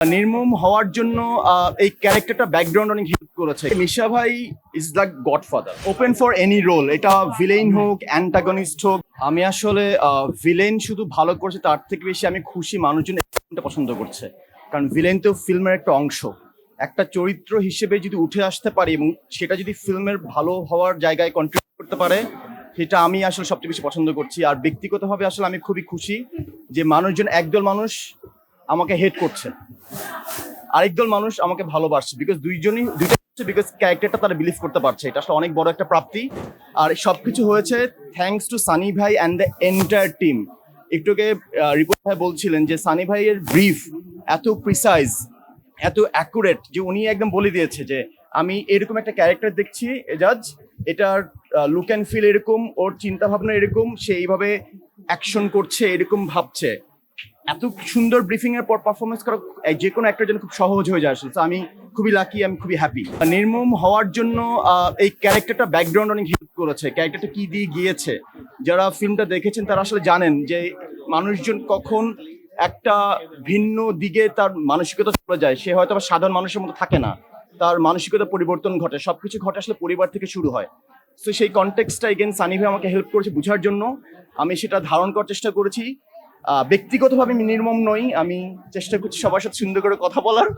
নির্মম হওয়ার জন্য এই ক্যারেক্টারটা ব্যাকগ্রাউন্ড অনেক হেল্প করেছে। মিশা ভাই is like godfather, open for any role, এটা ভিলেন হোক অ্যান্টাগনিস্ট হোক। আমি আসলে ভিলেন শুধু ভালো করছে তার থেকে বেশি আমি খুশি মানুষজন এটা পছন্দ করছে, কারণ ভিলেন তো ফিল্মের একটা অংশ। একটা চরিত্র হিসেবে যদি উঠে আসতে পারি এবং সেটা যদি ফিল্মের ভালো হওয়ার জায়গায় কন্ট্রিবিউট করতে পারে, সেটা আমি আসলে সবচেয়ে বেশি পছন্দ করছি। আর ব্যক্তিগতভাবে আসলে আমি খুবই খুশি যে মানুষজন, একদল মানুষ আমাকে হেট করছে, আরেকদল মানুষ আমাকে ভালোবাসছে, বিকজ বিকজ ক্যারেক্টারটা তারা বিলিভ করতে পারছে। এটা আসলে অনেক বড় একটা প্রাপ্তি। আর সবকিছু হয়েছে থ্যাঙ্কস টু সানি ভাই অ্যান্ড দ্য এন্টায়ার টিম। একটুকে রিপোর্ট ভাই বলছিলেন যে সানি ভাইয়ের ব্রিফ এত প্রিসাইজ, এত অ্যাকুরেট যে উনি একদম বলে দিয়েছে যে আমি এরকম একটা ক্যারেক্টার দেখছি জাজ, এটার লুক অ্যান্ড ফিল এরকম, ওর চিন্তা ভাবনা এরকম, সে এইভাবে অ্যাকশন করছে, এরকম ভাবছে। এত সুন্দর ব্রিফিং এর পর পারফরমেন্স করা যে কোনো একটার জন্য খুব সহজ হয়ে যায় আসলে। আমি খুবই লাকি, আমি খুবই হ্যাপি। নির্মম হওয়ার জন্য এই ক্যারেক্টারটা ব্যাকগ্রাউন্ড অনেক হেল্প করেছে। ক্যারেক্টারটা কি দিয়ে গিয়েছে, যারা ফিল্মটা দেখেছেন তারা আসলে জানেন যে মানুষজন কখন একটা ভিন্ন দিকে তার মানসিকতা চলে যায়। সে হয়তো সাধারণ মানুষের মতো থাকে না, তার মানসিকতা পরিবর্তন ঘটে, সবকিছু ঘটে আসলে পরিবার থেকে শুরু হয়। তো সেই কনটেক্সটটা এগেন সানি ভাই আমাকে হেল্প করেছে বোঝার জন্য, আমি সেটা ধারণ করার চেষ্টা করেছি। ব্যক্তিগতভাবে আমি নির্মম নই, আমি চেষ্টা করছি সবার সাথে সুন্দর করে কথা বলার,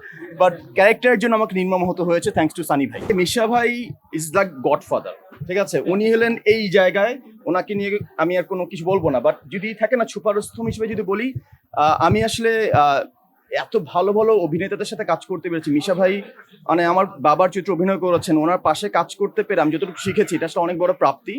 বাট ক্যারেক্টারের জন্য আমাকে নির্মম হতে হয়েছে থ্যাঙ্কস টু সানি ভাই। মিশা ভাই ইজ লাইক গডফাদার, ঠিক আছে? উনি হলেন এই জায়গায়, ওনাকে নিয়ে আমি আর কোনো কিছু বলবো না, বাট যদি থাকে না ছুপারস্থম হিসেবে যদি বলি, আমি আসলে এত ভালো ভালো অভিনেতাদের সাথে কাজ করতে পেরেছি। মিশা ভাই মানে আমার বাবার চরিত্রে অভিনয় করেছেন, ওনার পাশে কাজ করতে পেরে আমি যতটুকু শিখেছি এটা আসলে অনেক বড় প্রাপ্তি।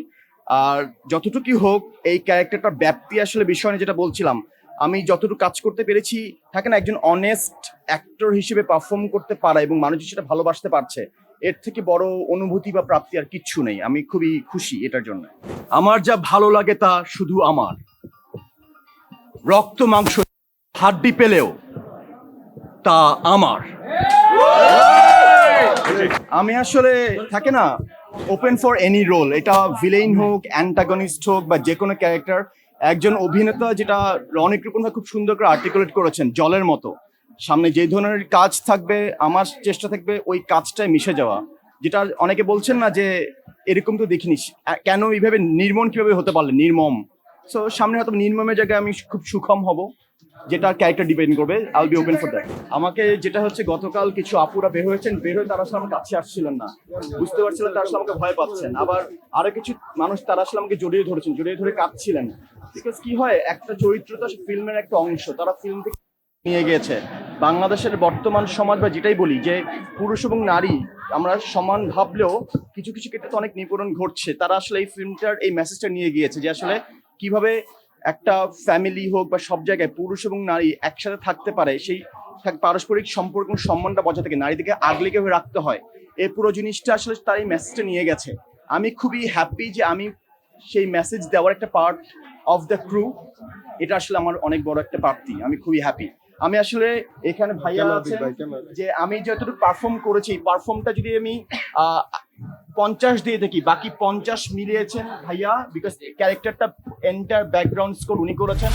আর যতটুকুই হোক এই ক্যারেক্টারটার ব্যাপ্তি আসলে বিষয় নিয়ে যেটা বলছিলাম, আমি যতটুকু কাজ করতে পেরেছি, থাকে না একজন অনেস্ট অ্যাক্টর হিসেবে পারফর্ম করতে পারা এবং মানুষ সেটা ভালোবাসতে পারছে, এর থেকে বড় অনুভূতি বা প্রাপ্তি আর কিচ্ছু নেই। আমি খুবই খুশি এটার জন্য। আমার যা ভালো লাগে তা শুধু আমার, রক্ত মাংস হাড্ডি পেলেও তা আমার। আমি আসলে থাকে না ওপেন ফর এনি রোল, এটা ভিলেন হোক অ্যান্টাগনিস্ট হোক বা যে কোনো ক্যারেক্টার। একজন অভিনেতা যেটা রনিক রিপন ভাই খুব সুন্দর করে আর্টিকুলেট করেছেন, জলের মতো সামনে যে ধরনের কাজ থাকবে আমার চেষ্টা থাকবে ওই কাজটায় মিশে যাওয়া। যেটা অনেকে বলছেন না যে এরকম তো দেখিনি, কেন এইভাবে নির্মম কিভাবে হতে পারলে নির্মম। সো সামনে হয়তো নির্মমের জায়গায় আমি খুব সুখম হব, যেটা ক্যারেক্টার ডিপেন্ড করবে। I will be open for that. আমাকে যেটা হচ্ছে গতকাল কিছু আপুরা বের হয়েছেন, বের হয়ে তারা আসলে আমার কাছে আসছিলেন না, বুঝতে পারছিলেন তারা আসলে আমাকে ভয় পাচ্ছেন। আবার আরো কিছু মানুষ তারা আসলে আমাকে জড়িয়ে ধরেছেন, জড়িয়ে ধরে কাঁদছিলেন। বিকজ কি হয়, একটা চরিত্র তো ফিল্মের একটা অংশ, তারা ফিল্ম থেকে নিয়ে গিয়েছে। বাংলাদেশের বর্তমান সমাজ বা যেটাই বলি যে পুরুষ এবং নারী আমরা সমান ভাবলেও কিছু কিছু ক্ষেত্রে তো অনেক নিপীড়ন ঘটছে। তারা আসলে এই ফিল্মটার এই মেসেজটা নিয়ে গিয়েছে যে আসলে কিভাবে একটা ফ্যামিলি হোক বা সব জায়গায় পুরুষ এবং নারী একসাথে থাকতে পারে, সেই পারস্পরিক সম্পর্ক সম্মানটা বজায় থাকে, নারীদেরকে আগলে কিভাবে রাখতে হয়, এই পুরো জিনিসটা আসলে তার এই মেসেজটা নিয়ে গেছে। আমি খুবই হ্যাপি যে আমি সেই মেসেজ দেওয়ার একটা পার্ট অফ দ্য ক্রু। এটা আসলে আমার অনেক বড় একটা প্রাপ্তি, আমি খুবই হ্যাপি। আমি আসলে এখানে ভাইয়া আছে যে আমি যতটুকু পারফর্ম করেছি, পারফর্মটা যদি আমি 50 দিয়ে থাকি, বাকি 50 মিলিয়েছেন ভাইয়া, বিকজ ক্যারেক্টারটা এন্টার ব্যাকগ্রাউন্ড স্কোর উনি করেছেন।